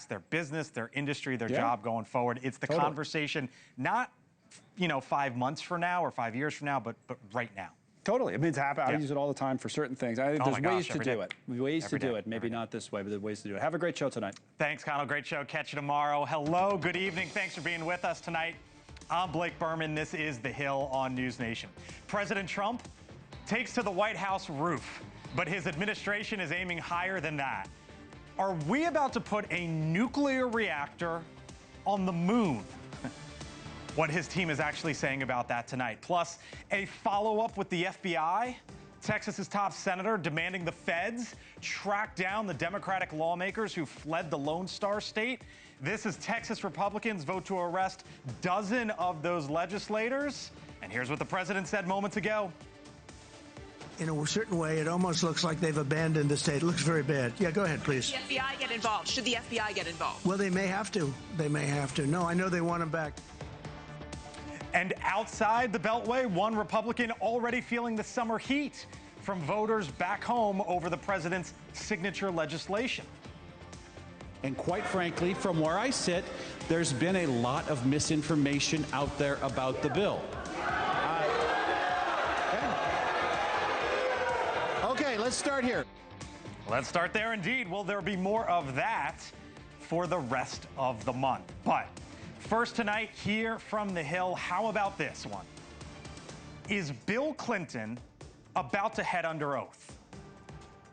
their business, their industry, their job going forward. It's the conversation, not 5 months from now or 5 years from now, but right now. Totally. I mean, it's happening. I use it all the time for certain things. I think there's ways to do it. Ways to do it. Maybe not this way, but there's ways to do it. Have a great show tonight. Thanks, Connell. Great show. Catch you tomorrow. Hello. Good evening. Thanks for being with us tonight. I'm Blake Burman. This is The Hill on News Nation. President Trump takes to the White House roof, but his administration is aiming higher than that. Are we about to put a nuclear reactor on the moon? What his team is actually saying about that tonight. Plus, a follow-up with the FBI. Texas's top senator demanding the feds track down the Democratic lawmakers who fled the Lone Star State. This is Texas Republicans vote to arrest a dozen of those legislators. And here's what the president said moments ago. In a certain way, it almost looks like they've abandoned the state. It looks very bad. Yeah, go ahead, please. Should the FBI get involved? Should the FBI get involved? Well, they may have to. They may have to. No, I know they want them back. And outside the Beltway, one Republican already feeling the summer heat from voters back home over the president's signature legislation. And quite frankly, from where I sit, there's been a lot of misinformation out there about the bill. Okay, let's start here. Let's start there indeed. Will there be more of that for the rest of the month? But first tonight, here from the Hill, how about this one? Is Bill Clinton about to head under oath?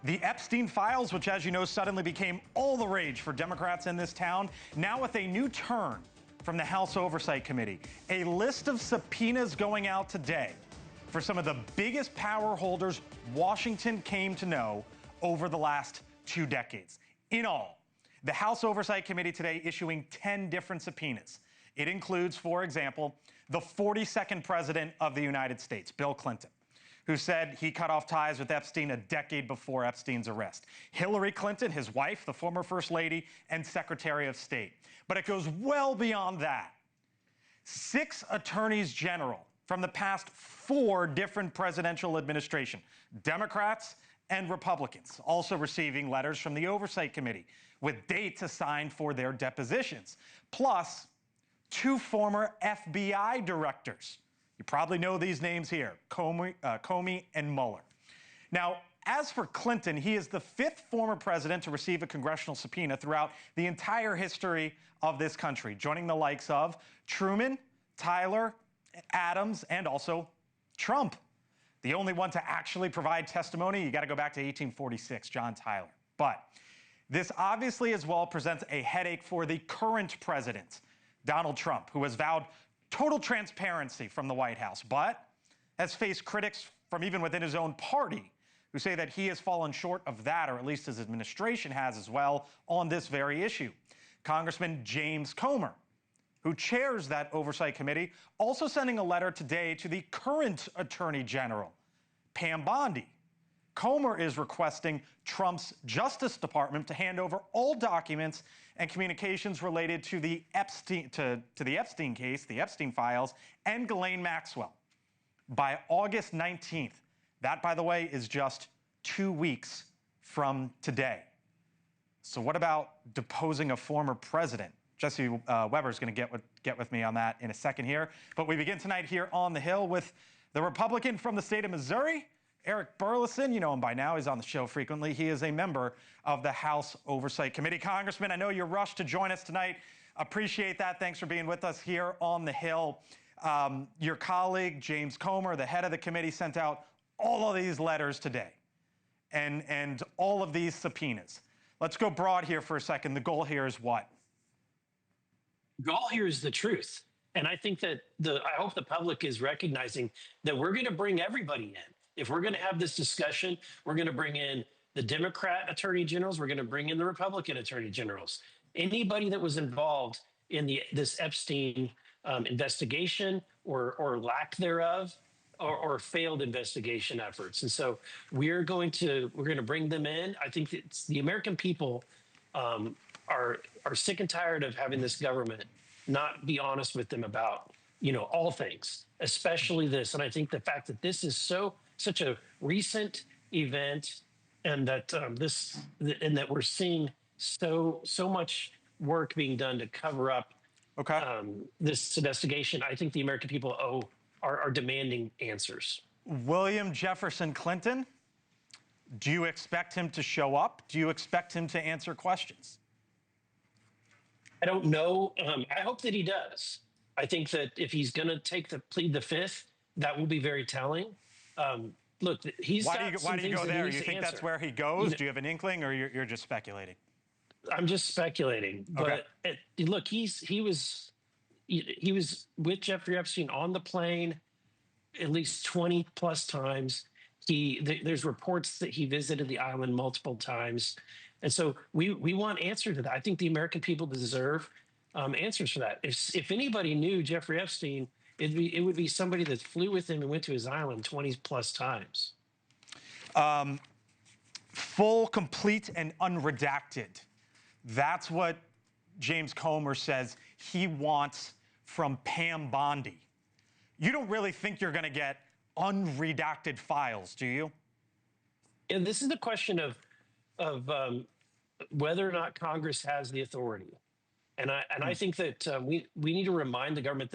The Epstein files, which, as you know, suddenly became all the rage for Democrats in this town, now with a new turn from the House Oversight Committee. A list of subpoenas going out today for some of the biggest power holders Washington came to know over the last 2 decades. In all, the House Oversight Committee today issuing 10 different subpoenas. It includes, for example, the 42nd president of the United States, Bill Clinton, who said he cut off ties with Epstein a decade before Epstein's arrest. Hillary Clinton, his wife, the former First Lady and Secretary of State. But it goes well beyond that. 6 attorneys general from the past 4 different presidential administrations, Democrats and Republicans, also receiving letters from the Oversight Committee with dates assigned for their depositions, plus 2 former FBI directors. You probably know these names here, Comey and Mueller. Now, as for Clinton, he is the 5th former president to receive a congressional subpoena throughout the entire history of this country, joining the likes of Truman, Tyler, Adams, and also Trump. The only one to actually provide testimony, you got to go back to 1846, John Tyler. But this obviously as well presents a headache for the current president, Donald Trump, who has vowed total transparency from the White House, but has faced critics from even within his own party who say that he has fallen short of that, or at least his administration has as well, on this very issue. Congressman James Comer, who chairs that Oversight Committee, also sending a letter today to the current Attorney General, Pam Bondi. Comer is requesting Trump's Justice Department to hand over all documents and communications related to the Epstein the Epstein case, the Epstein files, and Ghislaine Maxwell by August 19th. That, by the way, is just 2 weeks from today. So what about deposing a former president? Jesse Weber is going to get with me on that in a second here. But we begin tonight here on the Hill with the Republican from the state of Missouri, Eric Burlison. You know him by now. He's on the show frequently. He is a member of the House Oversight Committee. Congressman, I know you're rushed to join us tonight. Appreciate that. Thanks for being with us here on the Hill. Your colleague, James Comer, the head of the committee, sent out all of these letters today and all of these subpoenas. Let's go broad here for a second. The goal here is what? Goal here is the truth. And I think that I hope the public is recognizing that we're going to bring everybody in. If we're going to have this discussion, we're going to bring in the Democrat attorney generals. We're going to bring in the Republican attorney generals. Anybody that was involved in this Epstein investigation or lack thereof, or failed investigation efforts. And so we're going to bring them in. I think it's the American people are sick and tired of having this government not be honest with them about, all things, especially this. And I think the fact that this is such a recent event, and that that we're seeing so much work being done to cover up this investigation. I think the American people are demanding answers. William Jefferson Clinton, do you expect him to show up? Do you expect him to answer questions? I don't know. I hope that he does. I think that if he's going to plead the fifth, that will be very telling. Look, he's why do you go there? You think that's where he goes? Do you have an inkling, or you're just speculating? I'm just speculating. But look, he was with Jeffrey Epstein on the plane at least 20 plus times. There's reports that he visited the island multiple times. And so we want answers to that. I think the American people deserve answers for that. If anybody knew Jeffrey Epstein, it would be somebody that flew with him and went to his island 20 plus times. Full, complete, and unredacted. That's what James Comer says he wants from Pam Bondi. You don't really think you're going to get unredacted files, do you? And this is the question of whether or not Congress has the authority. And I think that we need to remind the government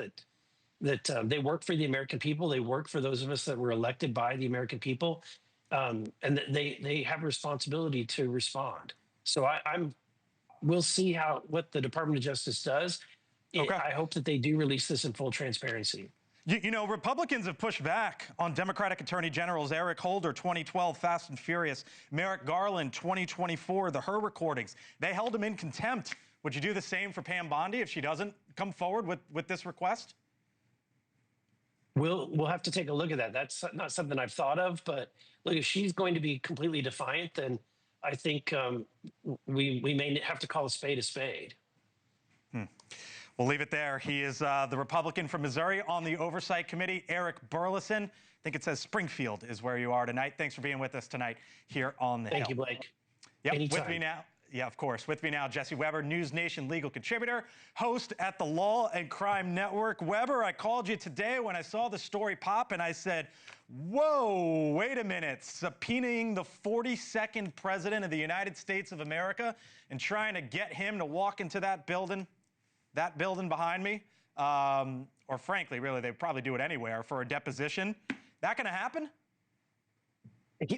that they work for the American people. They work for those of us that were elected by the American people, and that they have a responsibility to respond. So we'll see what the Department of Justice does. I hope that they do release this in full transparency. You know, Republicans have pushed back on Democratic Attorney Generals Eric Holder, 2012, Fast and Furious, Merrick Garland, 2024, the Her recordings. They held him in contempt. Would you do the same for Pam Bondi if she doesn't come forward with this request? We'll have to take a look at that. That's not something I've thought of, but look, if she's going to be completely defiant, then I think we may have to call a spade a spade. We'll leave it there. He is the Republican from Missouri on the Oversight Committee, Eric Burleson. I think it says Springfield is where you are tonight. Thanks for being with us tonight here on the Hill. Thank you, Blake. Yep, Anytime. with me now. Yeah, of course. With me now, Jesse Weber, NewsNation legal contributor, host at the Law and Crime Network. Weber, I called you today when I saw the story pop, and I said, whoa, wait a minute. Subpoenaing the 42nd president of the United States of America and trying to get him to walk into that building behind me, or frankly, really, they'd probably do it anywhere for a deposition. That going to happen?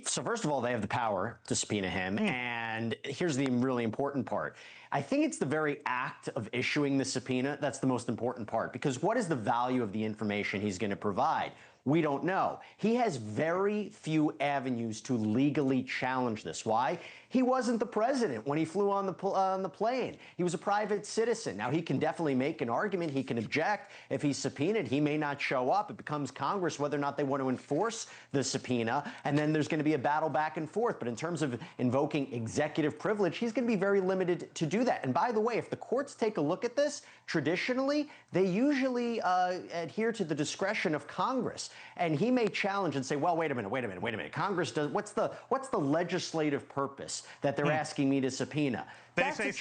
So first of all, they have the power to subpoena him, and here's the really important part. I think it's the very act of issuing the subpoena that's the most important part, because what is the value of the information he's going to provide? We don't know. He has very few avenues to legally challenge this. Why? He wasn't the president when he flew on the plane. He was a private citizen. Now, he can definitely make an argument. He can object. If he's subpoenaed, he may not show up. It becomes Congress whether or not they want to enforce the subpoena, and then there's going to be a battle back and forth. But in terms of invoking executive privilege, he's going to be very limited to do that. And by the way, if the courts take a look at this, traditionally, they usually adhere to the discretion of Congress. And he may challenge and say, well, wait a minute. Congress does, what's the legislative purpose that they're asking me to subpoena? They say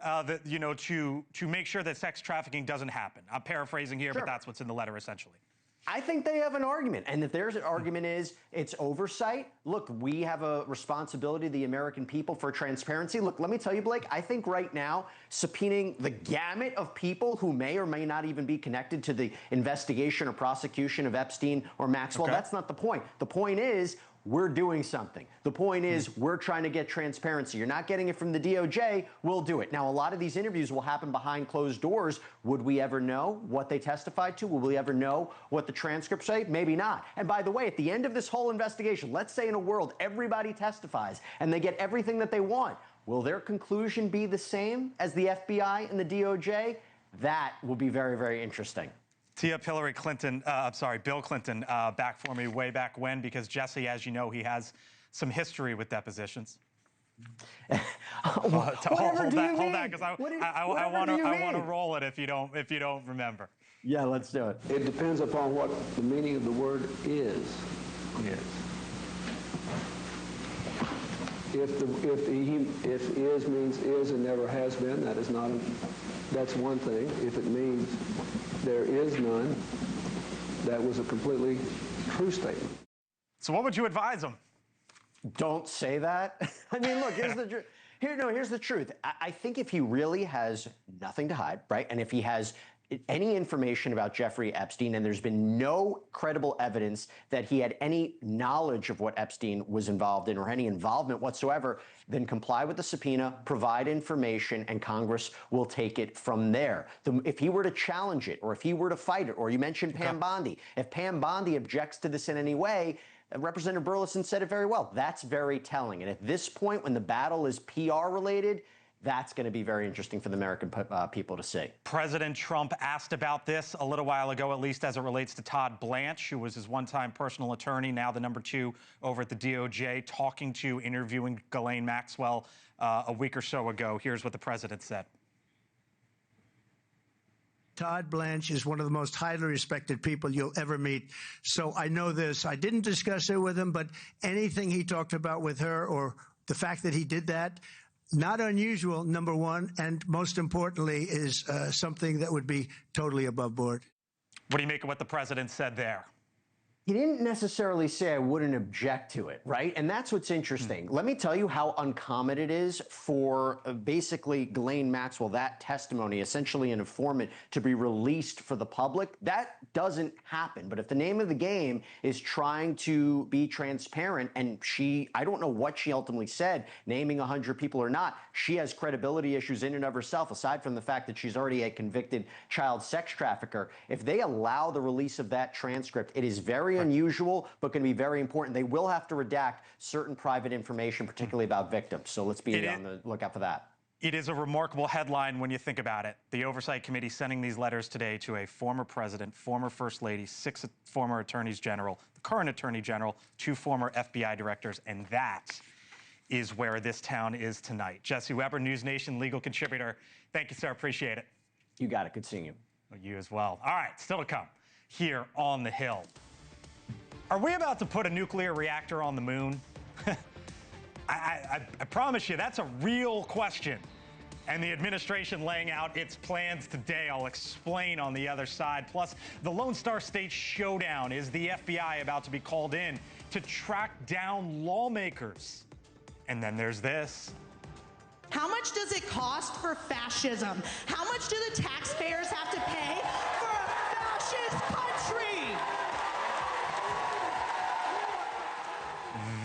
that, you know, to make sure that sex trafficking doesn't happen. I'm paraphrasing here, but that's what's in the letter essentially. I think they have an argument, and if their argument is it's oversight, look, we have a responsibility to the American people for transparency. Look, let me tell you, Blake, I think right now subpoenaing the gamut of people who may or may not even be connected to the investigation or prosecution of Epstein or Maxwell, that's not the point. The point is we're doing something. The point is we're trying to get transparency. You're not getting it from the DOJ, we'll do it. Now, a lot of these interviews will happen behind closed doors. Would we ever know what they testified to? Will we ever know what the transcripts say? Maybe not. And by the way, at the end of this whole investigation, let's say in a world everybody testifies and they get everything that they want. Will their conclusion be the same as the FBI and the DOJ? That will be very, very interesting. Tee up Bill Clinton back for me way back when, because Jesse, as you know, he has some history with depositions. Hold that, because I want to roll it if you don't remember. Yeah, let's do it. It depends upon what the meaning of the word is. Yes. If is means is and never has been, that's one thing. If it means there is none, that was a completely true statement. So what would you advise him? Don't say that. I mean, look, Here's the truth. I think if he really has nothing to hide, right, and if he has any information about Jeffrey Epstein, and there's been no credible evidence that he had any knowledge of what Epstein was involved in or any involvement whatsoever, then comply with the subpoena, provide information, and Congress will take it from there. If he were to challenge it, or if he were to fight it, or you mentioned Pam Bondi, if Pam Bondi objects to this in any way, Representative Burleson said it very well. That's very telling. And at this point, when the battle is PR related, that's going to be very interesting for the American people to see. President Trump asked about this a little while ago, at least as it relates to Todd Blanche, who was his one-time personal attorney, now the #2 over at the DOJ, interviewing Ghislaine Maxwell a week or so ago. Here's what the president said. Todd Blanche is one of the most highly respected people you'll ever meet. So I know this. I didn't discuss it with him, but anything he talked about with her, or the fact that he did that, not unusual, number one, and most importantly, is something that would be totally above board. What do you make of what the president said there? He didn't necessarily say I wouldn't object to it, right? And that's what's interesting. Let me tell you how uncommon it is for basically Ghislaine Maxwell, that testimony, essentially an informant, to be released for the public. That doesn't happen. But if the name of the game is trying to be transparent, and I don't know what she ultimately said, naming 100 people or not, she has credibility issues in and of herself, aside from the fact that she's already a convicted child sex trafficker. If they allow the release of that transcript, it is very unusual, but going to be very important. They will have to redact certain private information, particularly about victims. So let's be on the lookout for that. It is a remarkable headline when you think about it. The Oversight Committee sending these letters today to a former president, former first lady, 6 former attorneys general, the current attorney general, 2 former FBI directors, and that is where this town is tonight. Jesse Weber, News Nation legal contributor. Thank you, sir. Appreciate it. You got it. Good seeing you. You as well. All right, still to come here on the Hill. Are we about to put a nuclear reactor on the moon? I promise you, that's a real question. And the administration laying out its plans today. I'll explain on the other side. Plus, the Lone Star State showdown. Is the FBI about to be called in to track down lawmakers? And then there's this. How much does it cost for fascism? How much do the taxpayers have to pay for a fascist country?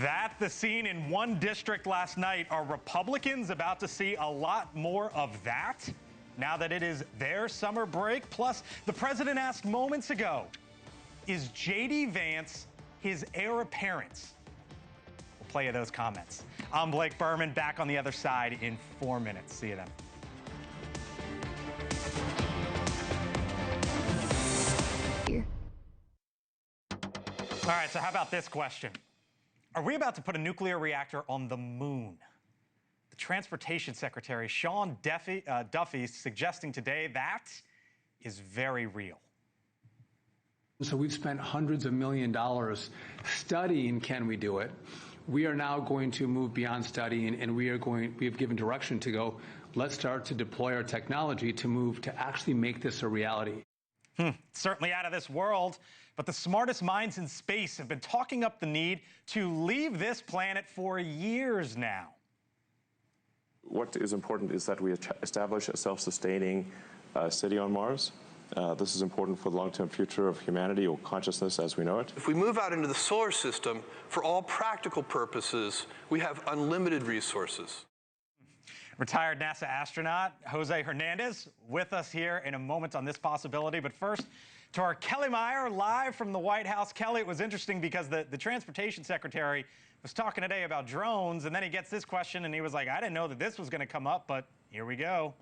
That the scene in one district last night. Are Republicans about to see a lot more of that now that it is their summer break? Plus, the president asked moments ago, is J.D. Vance his heir apparent? We'll play you those comments. I'm Blake Burman, back on the other side in 4 minutes. See you then. All right, so how about this question? Are we about to put a nuclear reactor on the moon? The Transportation Secretary, Sean Duffy, suggesting today that is very real. So we've spent hundreds of millions of dollars studying, can we do it? We are now going to move beyond studying, and we have given direction to go, let's start to deploy our technology to move to actually make this a reality. Certainly out of this world, but the smartest minds in space have been talking up the need to leave this planet for years now. What is important is that we establish a self-sustaining city on Mars. This is important for the long-term future of humanity, or consciousness as we know it. If we move out into the solar system, for all practical purposes, we have unlimited resources. Retired NASA astronaut Jose Hernandez with us here in a moment on this possibility. But first, to our Kelly Meyer live from the White House. Kelly, it was interesting because the Transportation Secretary was talking today about drones, and then he gets this question, and he was like, I didn't know that this was going to come up, but here we go.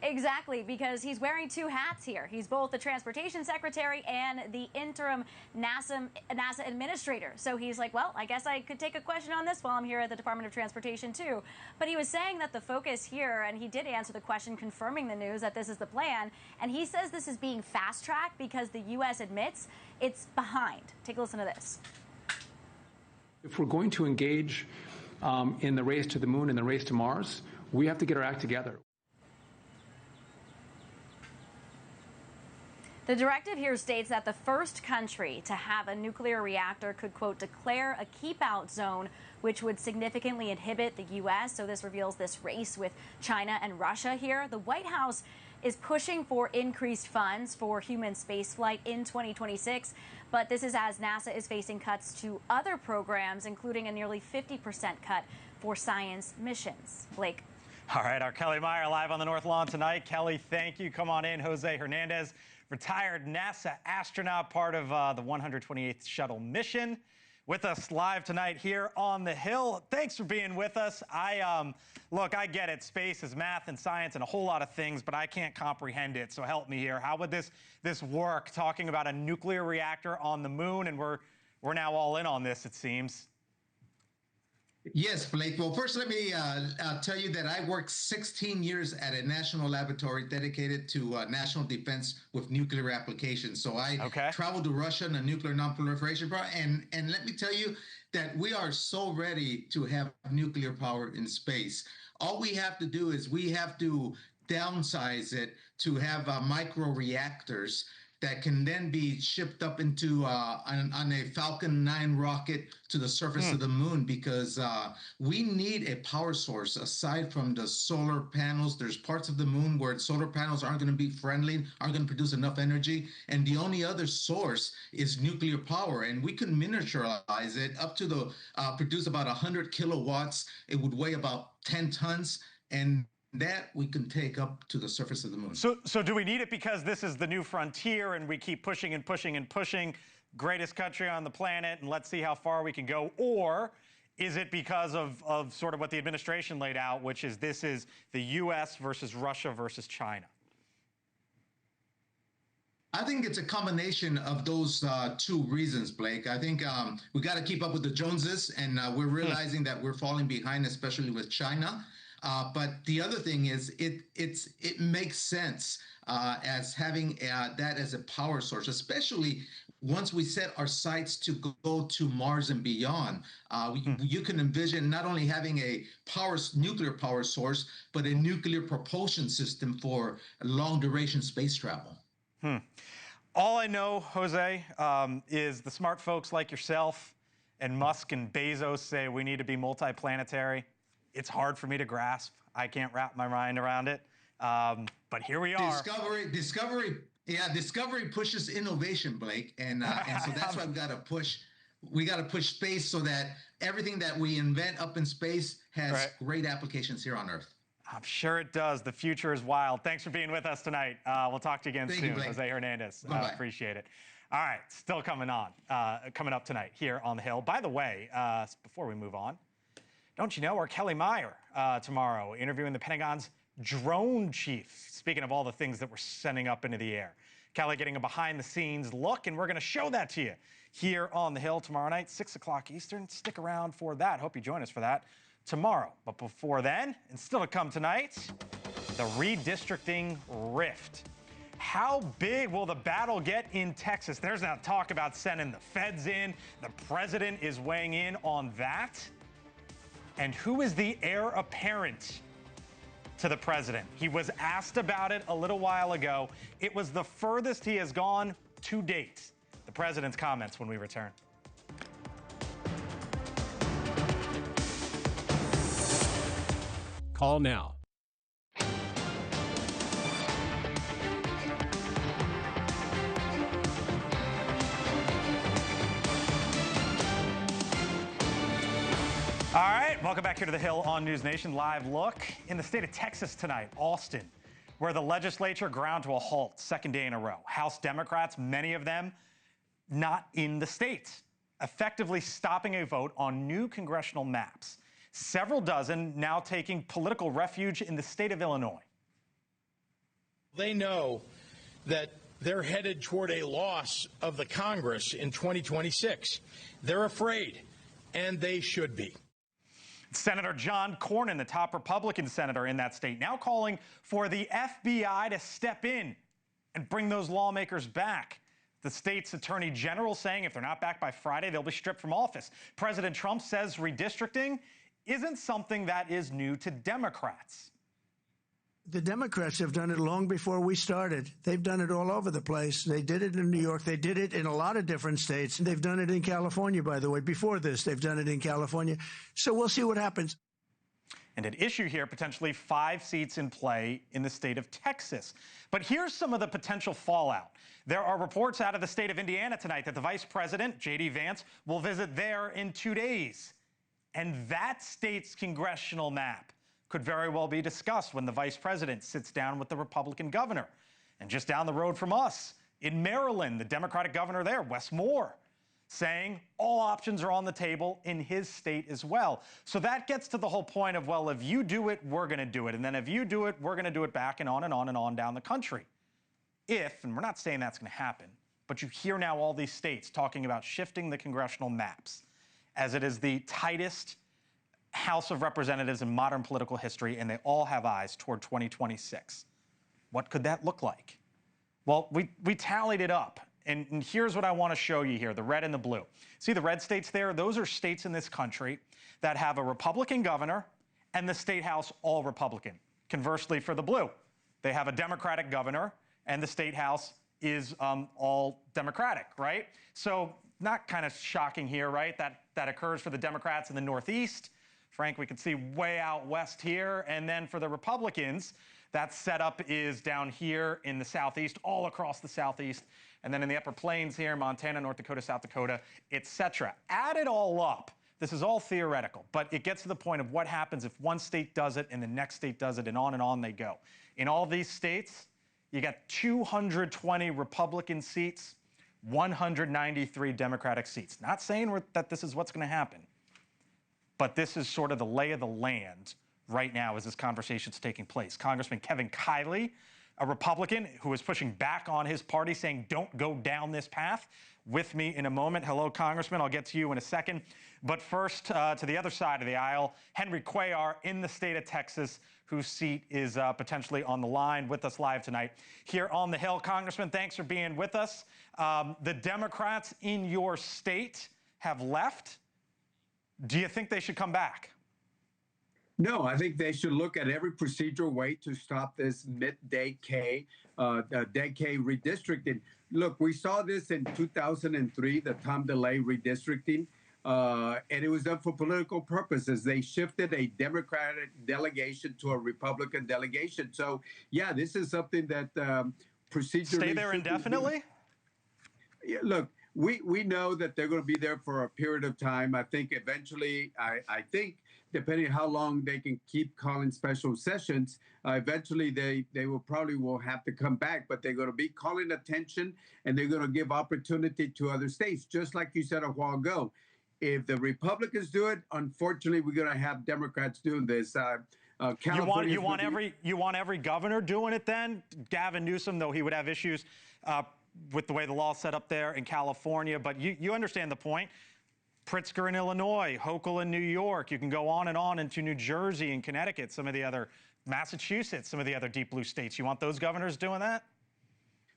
Exactly, because he's wearing 2 hats here. He's both the Transportation Secretary and the interim NASA administrator. So he's like, well, I guess I could take a question on this while I'm here at the Department of Transportation too. But he was saying that the focus here, and he did answer the question confirming the news that this is the plan, and he says this is being fast-tracked because the U.S. admits it's behind. Take a listen to this. If we're going to engage in the race to the moon and the race to Mars, we have to get our act together. The directive here states that the first country to have a nuclear reactor could, quote, declare a keep-out zone, which would significantly inhibit the U.S. So this reveals this race with China and Russia here. The White House is pushing for increased funds for human spaceflight in 2026. But this is as NASA is facing cuts to other programs, including a nearly 50% cut for science missions. Blake. All right, our Kelly Meyer live on the North Lawn tonight. Kelly, thank you. Come on in. Jose Hernandez, retired NASA astronaut, part of the 128th shuttle mission, with us live tonight here on the Hill. Thanks for being with us. Look, I get it. Space is math and science and a whole lot of things, but I can't comprehend it. So help me here. How would this work? Talking about a nuclear reactor on the moon, and we're now all in on this, it seems. Yes, Blake. Well, first, let me tell you that I worked 16 years at a national laboratory dedicated to national defense with nuclear applications. So I traveled to Russia in a nuclear nonproliferation program. And let me tell you that we are so ready to have nuclear power in space. All we have to do is we have to downsize it to have micro reactors that can then be shipped up into on a Falcon 9 rocket to the surface of the moon, because we need a power source aside from the solar panels. There's parts of the moon where solar panels aren't going to be friendly, aren't going to produce enough energy, and the only other source is nuclear power. And we can miniaturize it up to produce about 100 kilowatts. It would weigh about 10 tons, and that we can take up to the surface of the moon. So do we need it because this is the new frontier and we keep pushing and pushing and pushing, greatest country on the planet, and let's see how far we can go? Or is it because of sort of what the administration laid out, which is this is the U.S. versus Russia versus China? I think it's a combination of those two reasons, Blake. I think we got to keep up with the Joneses, and we're realizing that we're falling behind, especially with China. But the other thing is it makes sense as having that as a power source, especially once we set our sights to go to Mars and beyond. You can envision not only having a nuclear power source, but a nuclear propulsion system for long duration space travel. All I know, Jose, is the smart folks like yourself and Musk and Bezos say we need to be multiplanetary. It's hard for me to grasp. I can't wrap my mind around it. But here we are. Discovery pushes innovation, Blake, and so that's why we got to push. We got to push space so that everything that we invent up in space has great applications here on Earth. I'm sure it does. The future is wild. Thanks for being with us tonight. We'll talk to you again soon, Jose Hernandez. Appreciate it. All right, still coming up tonight here on the Hill. By the way, before we move on, don't you know, our Kelly Meyer tomorrow interviewing the Pentagon's drone chief. Speaking of all the things that we're sending up into the air. Kelly getting a behind-the-scenes look, and we're going to show that to you here on the Hill tomorrow night, 6 o'clock Eastern. Stick around for that. Hope you join us for that tomorrow. But before then, and still to come tonight, the redistricting rift. How big will the battle get in Texas? There's now talk about sending the feds in. The president is weighing in on that. And who is the heir apparent to the president? He was asked about it a little while ago. It was the furthest he has gone to date. The president's comments when we return. Call now. All right, welcome back here to the Hill on News Nation. Live look in the state of Texas tonight, Austin, where the legislature ground to a halt, second day in a row. House Democrats, many of them not in the state, effectively stopping a vote on new congressional maps. Several dozen now taking political refuge in the state of Illinois. They know that they're headed toward a loss of the Congress in 2026. They're afraid, and they should be. Senator John Cornyn, the top Republican senator in that state, now calling for the FBI to step in and bring those lawmakers back. The state's attorney general saying if they're not back by Friday, they'll be stripped from office. President Trump says redistricting isn't something that is new to Democrats. The Democrats have done it long before we started. They've done it all over the place. They did it in New York. They did it in a lot of different states. They've done it in California, by the way. Before this, they've done it in California. So we'll see what happens. And at issue here, potentially 5 seats in play in the state of Texas. But here's some of the potential fallout. There are reports out of the state of Indiana tonight that the Vice President, J.D. Vance, will visit there in 2 days. And that state's congressional map could very well be discussed when the Vice President sits down with the Republican governor. And just down the road from us, in Maryland, the Democratic governor there, Wes Moore, saying all options are on the table in his state as well. So that gets to the whole point of, well, if you do it, we're going to do it. And then if you do it, we're going to do it back, and on and on and on down the country. If, and we're not saying that's going to happen, but you hear now all these states talking about shifting the congressional maps, as it is the tightest House of Representatives in modern political history, and they all have eyes toward 2026. What could that look like? Well, we tallied it up. And here's what I want to show you here, the red and the blue. See the red states there? Those are states in this country that have a Republican governor and the state house all Republican. Conversely, for the blue, they have a Democratic governor and the state house is all Democratic, right? So not kind of shocking here, right? That occurs for the Democrats in the Northeast. Frank, we can see way out west here. And then for the Republicans, that setup is down here in the Southeast, all across the Southeast. And then in the upper plains here, Montana, North Dakota, South Dakota, etc. Add it all up. This is all theoretical, but it gets to the point of what happens if one state does it and the next state does it, and on they go. In all these states, you got 220 Republican seats, 193 Democratic seats. Not saying that this is what's going to happen, but this is sort of the lay of the land right now as this conversation's taking place. Congressman Kevin Kiley, a Republican who is pushing back on his party, saying don't go down this path, with me in a moment. Hello, Congressman. I'll get to you in a second. But first, to the other side of the aisle, Henry Cuellar in the state of Texas, whose seat is potentially on the line, with us live tonight here on the Hill. Congressman, thanks for being with us. The Democrats in your state have left. Do you think they should come back? No, I think they should look at every procedural way to stop this mid-decade redistricting. Look, we saw this in 2003, the Tom DeLay redistricting, and it was done for political purposes. They shifted a Democratic delegation to a Republican delegation. So, yeah, this is something that procedurally... Stay there indefinitely? Yeah, look, we know that they're going to be there for a period of time. I think eventually, I think, depending on how long they can keep calling special sessions, eventually they will probably have to come back, but they're going to be calling attention and they're going to give opportunity to other states, just like you said a while ago. If the Republicans do it, unfortunately, we're going to have Democrats doing this. You want every governor doing it then? Gavin Newsom, though he would have issues with the way the law's set up there in California, but you understand the point. Pritzker in Illinois, Hochul in New York. You can go on and into New Jersey and Connecticut, some of the other, Massachusetts, some of the other deep blue states. You want those governors doing that?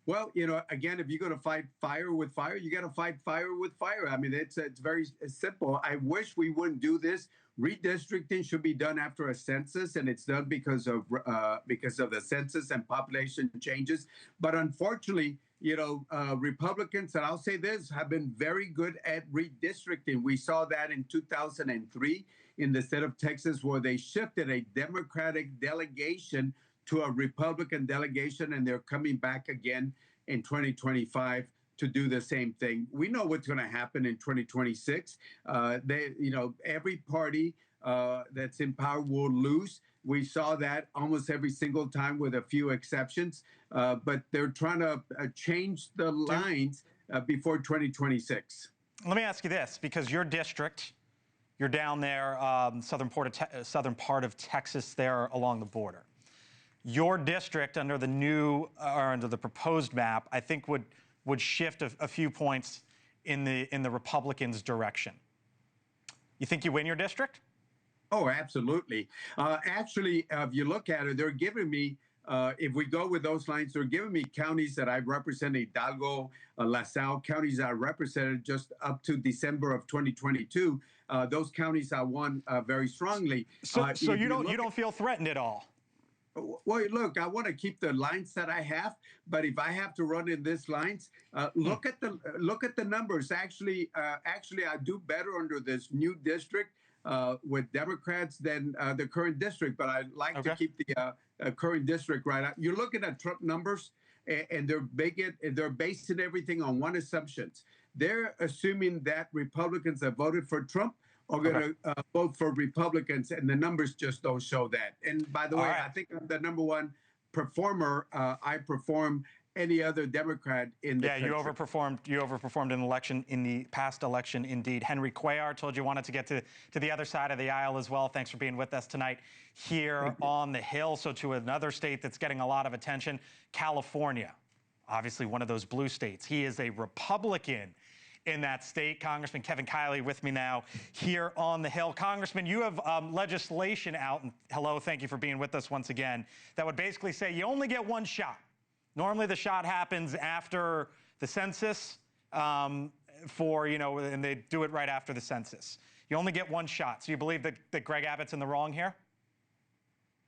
Well, you know, again, if you're going to fight fire with fire, you got to fight fire with fire. I mean, it's very simple. I wish we wouldn't do this. Redistricting should be done after a census, and it's done because of the census and population changes. But unfortunately, you know, Republicans, and I'll say this, have been very good at redistricting. We saw that in 2003 in the state of Texas, where they shifted a Democratic delegation to a Republican delegation, and they're coming back again in 2025 to do the same thing. We know what's going to happen in 2026. Every party that's in power will lose. We saw that almost every single time, with a few exceptions. But they're trying to change the lines before 2026. Let me ask you this, because your district, you're down there, southern part of Texas, there along the border. Your district, under the proposed map, I think would shift a few points in the Republicans' direction. You think you win your district? Oh, absolutely. Actually, if you look at it, they're giving me, if we go with those lines, they're giving me counties that I represent, Hidalgo, LaSalle, counties I represented just up to December of 2022. Those counties I won very strongly. So you don't feel threatened at all? Well, look, I want to keep the lines that I have, but if I have to run in these lines, look at the numbers. Actually, I do better under this new district with Democrats than the current district. But I like to keep the current district right. You're looking at Trump numbers, and they're basing everything on one assumption. They're assuming that Republicans that voted for Trump are going to vote for Republicans, and the numbers just don't show that. And by the way, I think I'm the number one performer. I perform any other Democrat in the country. You overperformed an election in the past election, indeed. Henry Cuellar told you wanted to get to the other side of the aisle as well. Thanks for being with us tonight here on the Hill. So to another state that's getting a lot of attention, California, obviously one of those blue states. He is a Republican in that state. Congressman Kevin Kiley with me now here on the Hill. Congressman, you have legislation out, and hello, thank you for being with us once again, that would basically say you only get one shot. Normally the shot happens after the census, and they do it right after the census. You only get one shot. So you believe that Greg Abbott's in the wrong here?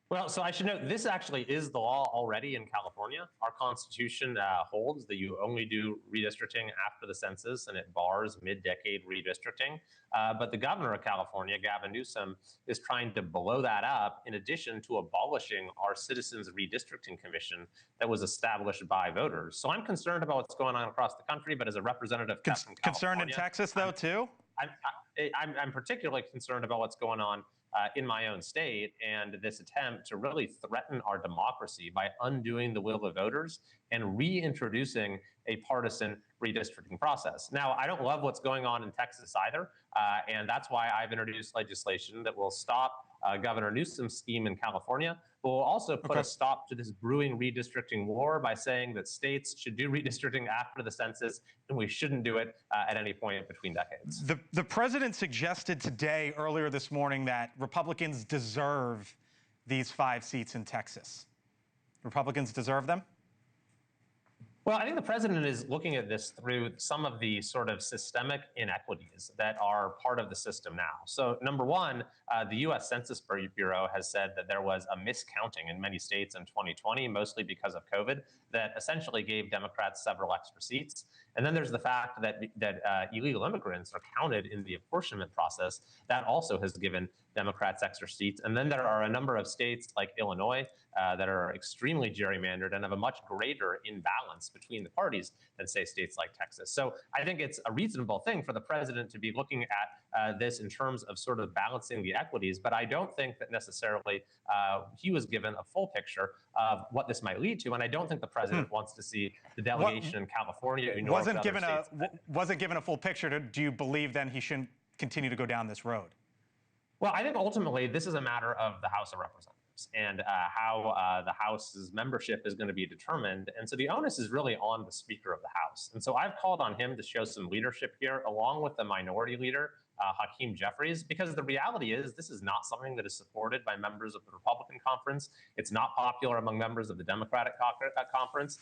Well, so I should note, this actually is the law already in California. Our Constitution holds that you only do redistricting after the census, and it bars mid-decade redistricting. But the governor of California, Gavin Newsom, is trying to blow that up in addition to abolishing our Citizens Redistricting Commission that was established by voters. So I'm concerned about what's going on across the country, but as a representative from California— Concerned in Texas, though, too? I'm particularly concerned about what's going on in my own state, and this attempt to really threaten our democracy by undoing the will of voters and reintroducing a partisan redistricting process. Now, I don't love what's going on in Texas either, and that's why I've introduced legislation that will stop Governor Newsom's scheme in California, but will also put a stop to this brewing redistricting war by saying that states should do redistricting after the census, and we shouldn't do it at any point between decades. The president suggested today, earlier this morning, that Republicans deserve these 5 seats in Texas. Republicans deserve them? Well, I think the president is looking at this through some of the sort of systemic inequities that are part of the system now. So number one, the U.S. Census Bureau has said that there was a miscounting in many states in 2020, mostly because of COVID, that essentially gave Democrats several extra seats. And then there's the fact that illegal immigrants are counted in the apportionment process. That also has given Democrats extra seats. And then there are a number of states like Illinois that are extremely gerrymandered and have a much greater imbalance between the parties than, say, states like Texas. So I think it's a reasonable thing for the president to be looking at this in terms of sort of balancing the equities. But I don't think that necessarily he was given a full picture of what this might lead to. And I don't think the president wants to see the delegation in California, New York, wasn't given a full picture. Do you believe then he shouldn't continue to go down this road? Well, I think ultimately this is a matter of the House of Representatives and how the House's membership is going to be determined. And so the onus is really on the Speaker of the House. And so I've called on him to show some leadership here, along with the minority leader, Hakeem Jeffries, because the reality is this is not something that is supported by members of the Republican conference. It's not popular among members of the Democratic conference.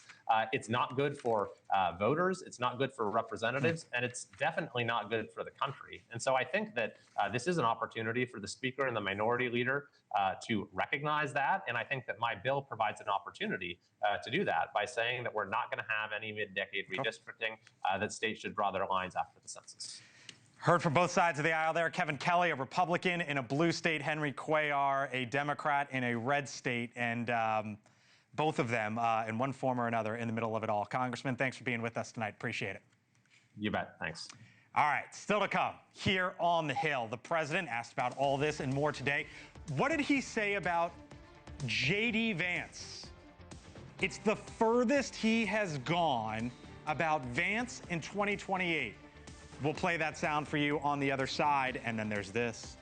It's not good for voters. It's not good for representatives, and it's definitely not good for the country. And so I think that this is an opportunity for the Speaker and the minority leader to recognize that. And I think that my bill provides an opportunity to do that by saying that we're not going to have any mid-decade redistricting, that states should draw their lines after the census. Heard from both sides of the aisle there. Kevin Kelly, a Republican in a blue state. Henry Cuellar, a Democrat in a red state. And both of them, in one form or another, in the middle of it all. Congressman, thanks for being with us tonight. Appreciate it. You bet. Thanks. All right. Still to come here on the Hill. The president asked about all this and more today. What did he say about J.D. Vance? It's the furthest he has gone about Vance in 2028. We'll play that sound for you on the other side, and then there's this.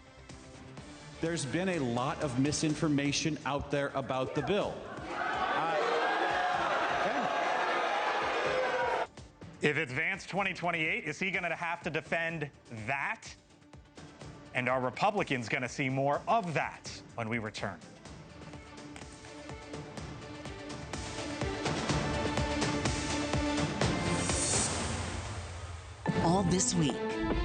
There's been a lot of misinformation out there about the bill. If it's Vance 2028, is he going to have to defend that? And are Republicans going to see more of that when we return? All all this week.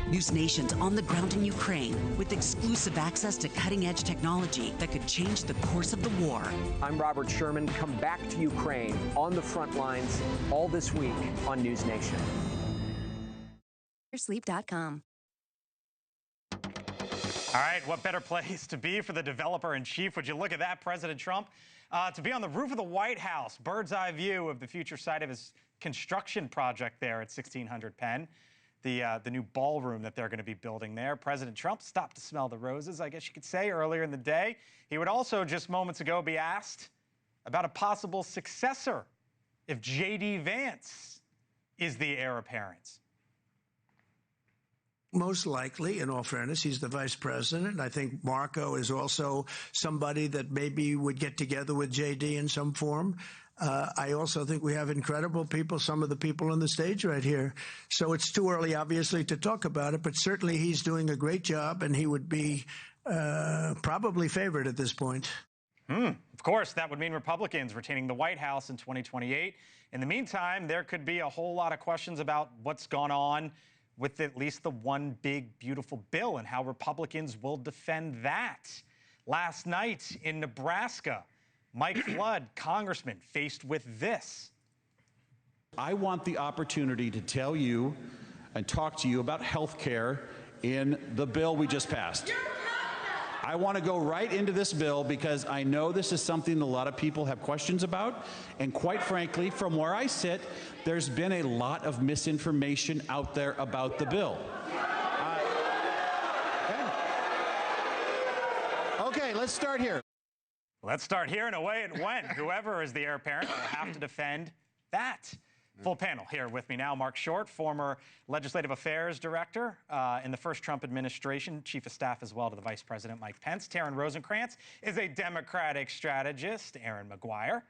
NewsNation's on the ground in Ukraine with exclusive access to cutting-edge technology that could change the course of the war. I'm Robert Sherman. Come back to Ukraine on the front lines all this week on NewsNation. Sleep.com. All right, what better place to be for the developer-in-chief? Would you look at that, President Trump? To be on the roof of the White House, bird's eye view of the future site of his construction project there at 1600 Penn, the new ballroom that they're going to be building there. President Trump stopped to smell the roses, I guess you could say, earlier in the day. He would also just moments ago be asked about a possible successor if J.D. Vance is the heir apparent. Most likely, in all fairness, he's the vice president. I think Marco is also somebody that maybe would get together with J.D. in some form. I also think we have incredible people, some of the people on the stage right here. So it's too early, obviously, to talk about it, but certainly he's doing a great job, and he would be probably favored at this point. Of course, that would mean Republicans retaining the White House in 2028. In the meantime, there could be a whole lot of questions about what's gone on with at least the one big, beautiful bill and how Republicans will defend that. Last night in Nebraska, Mike Flood, congressman, faced with this. I want the opportunity to tell you and talk to you about health care in the bill we just passed. I want to go right into this bill because I know this is something a lot of people have questions about. And quite frankly, from where I sit, there's been a lot of misinformation out there about the bill. Okay, let's start here. Let's start here, and away it went. Whoever is the heir apparent will have to defend that. Full panel here with me now. Mark Short, former Legislative Affairs Director in the first Trump administration, Chief of Staff as well to the Vice President Mike Pence. Taryn Rosencrantz is a Democratic strategist. Aaron McGuire,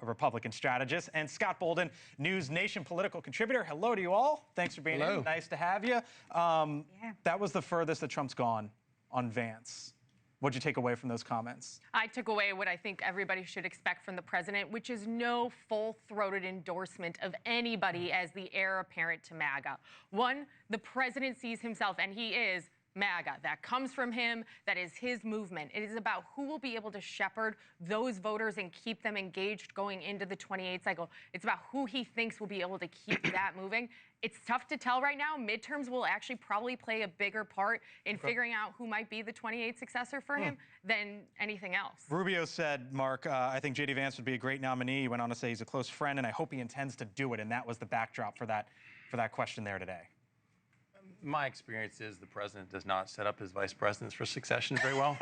Republican strategist. And Scott Bolden, News Nation political contributor. Hello to you all. Thanks for being here. Nice to have you. That was the furthest that Trump's gone on Vance. What'd you take away from those comments? I took away what I think everybody should expect from the president, which is no full-throated endorsement of anybody as the heir apparent to MAGA. One, the president sees himself, and he is MAGA. That comes from him. That is his movement. It is about who will be able to shepherd those voters and keep them engaged going into the 28 cycle. It's about who he thinks will be able to keep that moving. It's tough to tell right now. Midterms will actually probably play a bigger part in figuring out who might be the 28 successor for him than anything else. Rubio said, Mark, I think J.D. Vance would be a great nominee. He went on to say he's a close friend, and I hope he intends to do it. And that was the backdrop for that question there today. My experience is the president does not set up his vice presidents for succession very well.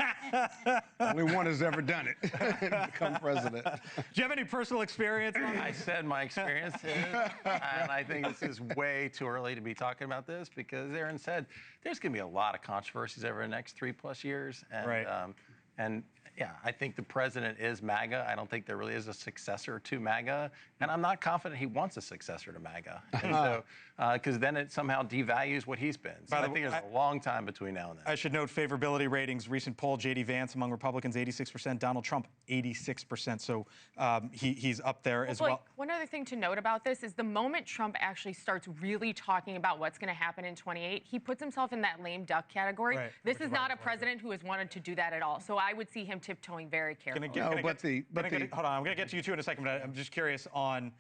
Only one has ever done it, become president. Do you have any personal experience? I said my experience is, and I think this is way too early to be talking about this because Aaron said there's going to be a lot of controversies over the next 3+ years. And, and yeah, I think the president is MAGA. I don't think there really is a successor to MAGA. And I'm not confident he wants a successor to MAGA. And so, because then it somehow devalues what he's been. So I think there's a long time between now and then. I should note favorability ratings. Recent poll, J.D. Vance among Republicans, 86%. Donald Trump, 86%. So he's up there as well. One other thing to note about this is the moment Trump actually starts really talking about what's going to happen in 28, he puts himself in that lame duck category. This is not a president who has wanted to do that at all. So I would see him tiptoeing very carefully. Hold on, I'm going to get to you too in a second, but I'm just curious on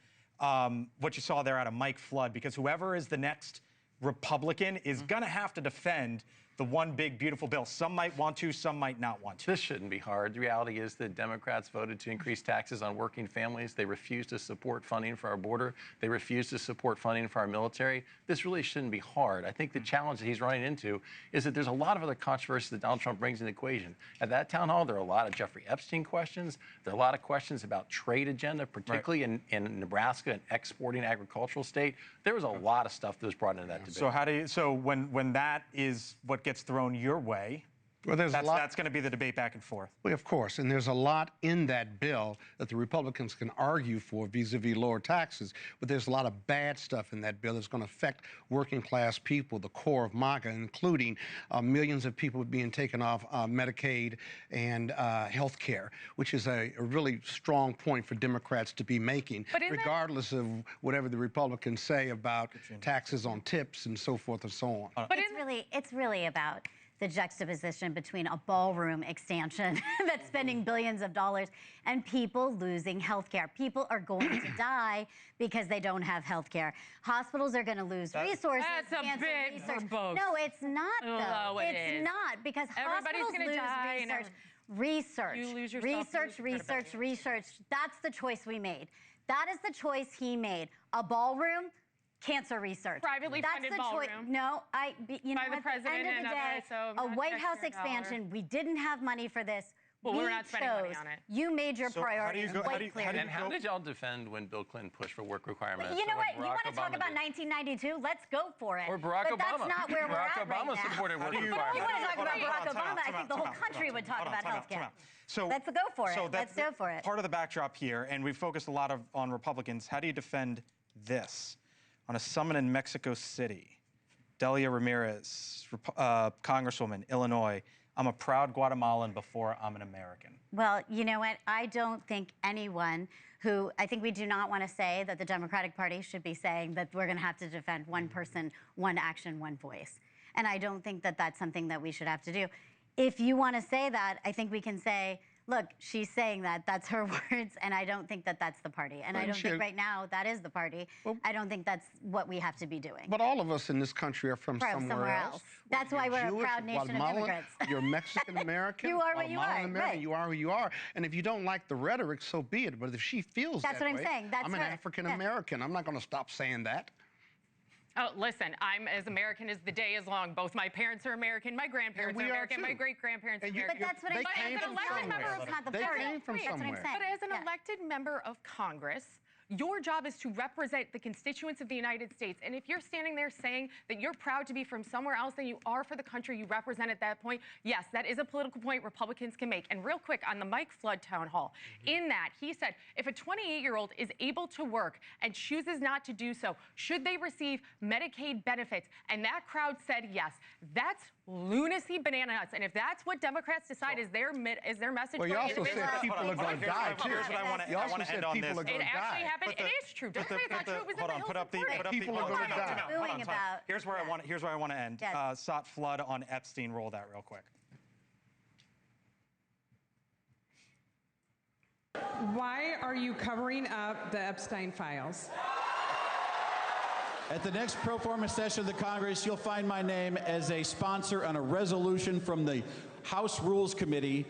what you saw there out of Mike Flood, because whoever is the next Republican is going to have to defend the one big, beautiful bill. Some might want to, some might not want to. This shouldn't be hard. The reality is that Democrats voted to increase taxes on working families. They refused to support funding for our border. They refused to support funding for our military. This really shouldn't be hard. I think the challenge that he's running into is that there's a lot of other controversies that Donald Trump brings into the equation. At that town hall, there are a lot of Jeffrey Epstein questions. There are a lot of questions about trade agenda, particularly in Nebraska, an exporting agricultural state. There was a lot of stuff that was brought into that debate. So how do you, so when that is what gets thrown your way, Well, that's going to be the debate back and forth. Well, of course, and there's a lot in that bill that the Republicans can argue for vis-a-vis lower taxes, but there's a lot of bad stuff in that bill that's going to affect working class people, the core of MAGA, including millions of people being taken off Medicaid and health care, which is a really strong point for Democrats to be making, regardless of whatever the Republicans say about taxes on tips and so forth and so on. But it's really about the juxtaposition between a ballroom expansion that's spending billions of dollars and people losing health care. People are going to die because they don't have health care. Hospitals are going to lose resources. That's a bit research. verbose. No, it's not, though. Oh, it's not, because everybody's hospitals gonna lose die research. You lose yourself, Research. That's the choice we made. That is the choice he made. A ballroom, cancer research. Privately funded ballroom. No, you know, By the at president the end of the day, so a not White House taxpayer dollar. expansion, we didn't have money for this. Well, we're not spending money chose- on it. You made your priorities quite clear. And how did y'all defend when Bill Clinton pushed for work requirements? You know or what? when You Barack want to talk Obama about did? 1992? Let's go for it. Or Barack but Obama. that's not where we're Barack at right Obama now. supported work If you want requirements. to talk about Barack Time out, Obama, I time think the out, whole time out, country time would out, talk time about out, time health care. out. So let's go for it. Let's go for it. Part of the backdrop here, and we've focused a lot on Republicans. How do you defend this? On a summit in Mexico City, Delia Ramirez, Congresswoman, Illinois, I'm a proud Guatemalan before I'm an American. Well, you know what? I don't think anyone I think we do not want to say that the Democratic Party should be saying that we're going to have to defend one person, one action, one voice. And I don't think that that's something that we should have to do. If you want to say that, I think we can say, look, she's saying that. That's her words, and I don't think that that's the party. And I don't think right now that is the party. I don't think that's what we have to be doing. But all of us in this country are from somewhere else. That's why we're Jewish, a proud nation of immigrants. You're Mexican American. You are what you are. Right. You are who you are. And if you don't like the rhetoric, so be it. But if she feels that's that what way, I'm saying. I'm an African American. I'm not going to stop saying that. Oh, listen, I'm as American as the day is long. Both my parents are American, my grandparents are American, my great-grandparents are American. But that's what I'm saying. As an elected member of Congress, But as an elected member of Congress, your job is to represent the constituents of the United States. And if you're standing there saying that you're proud to be from somewhere else than you are for the country you represent at that point, yes, that is a political point Republicans can make. And real quick, on the Mike Flood town hall, in that, he said, if a 28-year-old is able to work and chooses not to do so, should they receive Medicaid benefits? And that crowd said yes. That's lunacy banana nuts. And if that's what Democrats decide is their message, well, you also said people are going to die, too. Here's what I want to end on this. It actually happened. It is true. Democrats thought true. It was in the Hill supporting. People are going to die. Here's where I want to end. Sought flood on Epstein. Roll that real quick. Why are you covering up the Epstein files? At the next pro forma session of the Congress, you'll find my name as a sponsor on a resolution from the House Rules Committee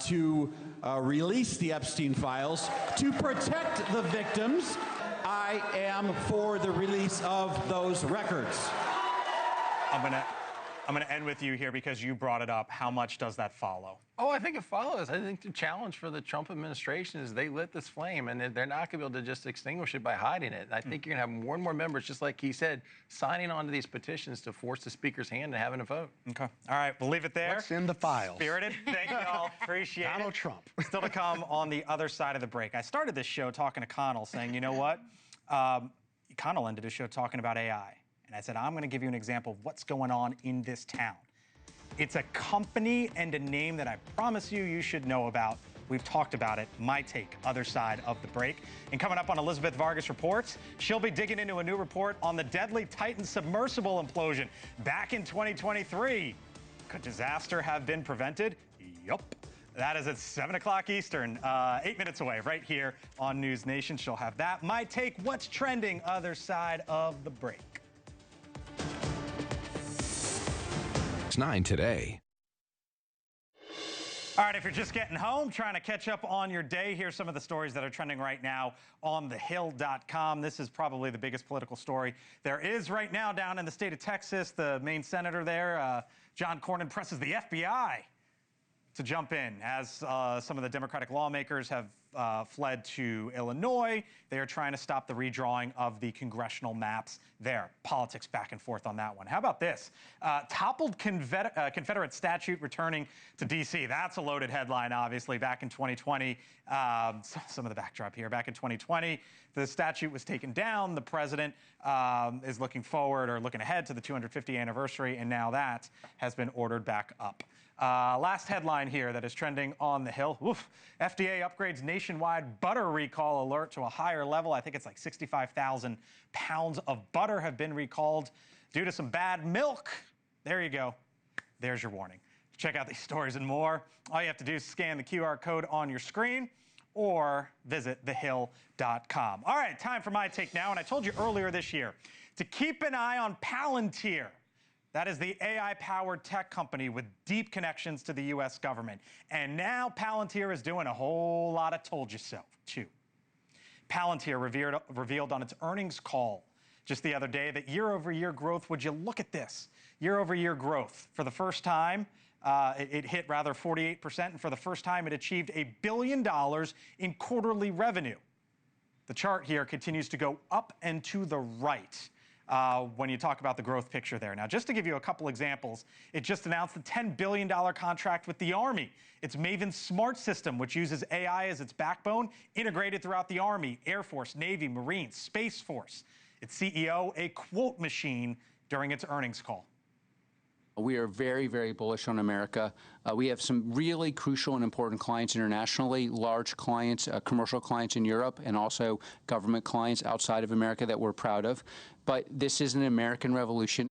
to release the Epstein files to protect the victims. I am for the release of those records. I'm gonna end with you here because you brought it up. How much does that follow? Oh, I think it follows. I think the challenge for the Trump administration is they lit this flame, and they're not going to be able to just extinguish it by hiding it. And I think you're going to have more and more members, just like he said, signing on to these petitions to force the Speaker's hand and having a vote. Okay. All right. We'll leave it there. What's in the files? Spirited. Thank you all. Appreciate it. Donald Trump. Still to come on the other side of the break. I started this show talking to Connell, saying, you know what? Connell ended his show talking about AI. And I said, I'm going to give you an example of what's going on in this town. It's a company and a name that I promise you should know about. We've talked about it. My take, other side of the break. And coming up on Elizabeth Vargas Reports, she'll be digging into a new report on the deadly Titan submersible implosion back in 2023. Could disaster have been prevented? Yup. That is at 7 o'clock Eastern, 8 minutes away, right here on News Nation. She'll have that. My take, what's trending, other side of the break. 9 today. All right, if you're just getting home, trying to catch up on your day, here's some of the stories that are trending right now on thehill.com. This is probably the biggest political story there is right now down in the state of Texas. The main senator there, John Cornyn, presses the FBI to jump in. As some of the Democratic lawmakers have fled to Illinois, they are trying to stop the redrawing of the congressional maps there. Politics back and forth on that one. How about this? Toppled Confederate statute returning to D.C. That's a loaded headline, obviously, back in 2020. Some of the backdrop here. Back in 2020, the statute was taken down. The president is looking forward or looking ahead to the 250th anniversary, and now that has been ordered back up. Last headline here that is trending on the Hill. Oof. FDA upgrades nationwide butter recall alert to a higher level. I think it's like 65,000 pounds of butter have been recalled due to some bad milk. There you go. There's your warning. Check out these stories and more. All you have to do is scan the QR code on your screen or visit thehill.com. All right, time for my take now. And I told you earlier this year to keep an eye on Palantir. That is the AI-powered tech company with deep connections to the U.S. government. And now Palantir is doing a whole lot of told you so, too. Palantir revealed on its earnings call just the other day that year-over-year growth, would you look at this? Year-over-year growth, for the first time, it hit rather 48%, and for the first time it achieved $1 billion in quarterly revenue. The chart here continues to go up and to the right. When you talk about the growth picture there. Now, just to give you a couple examples, it just announced a $10 billion contract with the Army. Its Maven Smart system, which uses AI as its backbone, integrated throughout the Army, Air Force, Navy, Marines, Space Force. Its CEO, a quote machine during its earnings call. We are very, very bullish on America. We have some really crucial and important clients internationally, large clients, commercial clients in Europe, and also government clients outside of America that we're proud of. But this is an American revolution.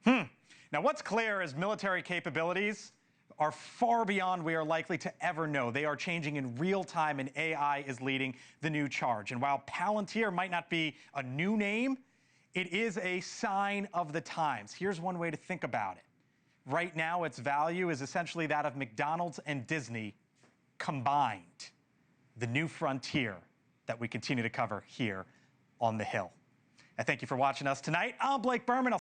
Now, what's clear is military capabilities are far beyond we are likely to ever know. They are changing in real time, and AI is leading the new charge. And while Palantir might not be a new name, it is a sign of the times. Here's one way to think about it. Right now, its value is essentially that of McDonald's and Disney combined. The new frontier that we continue to cover here on the Hill. I thank you for watching us tonight. I'm Blake Burman.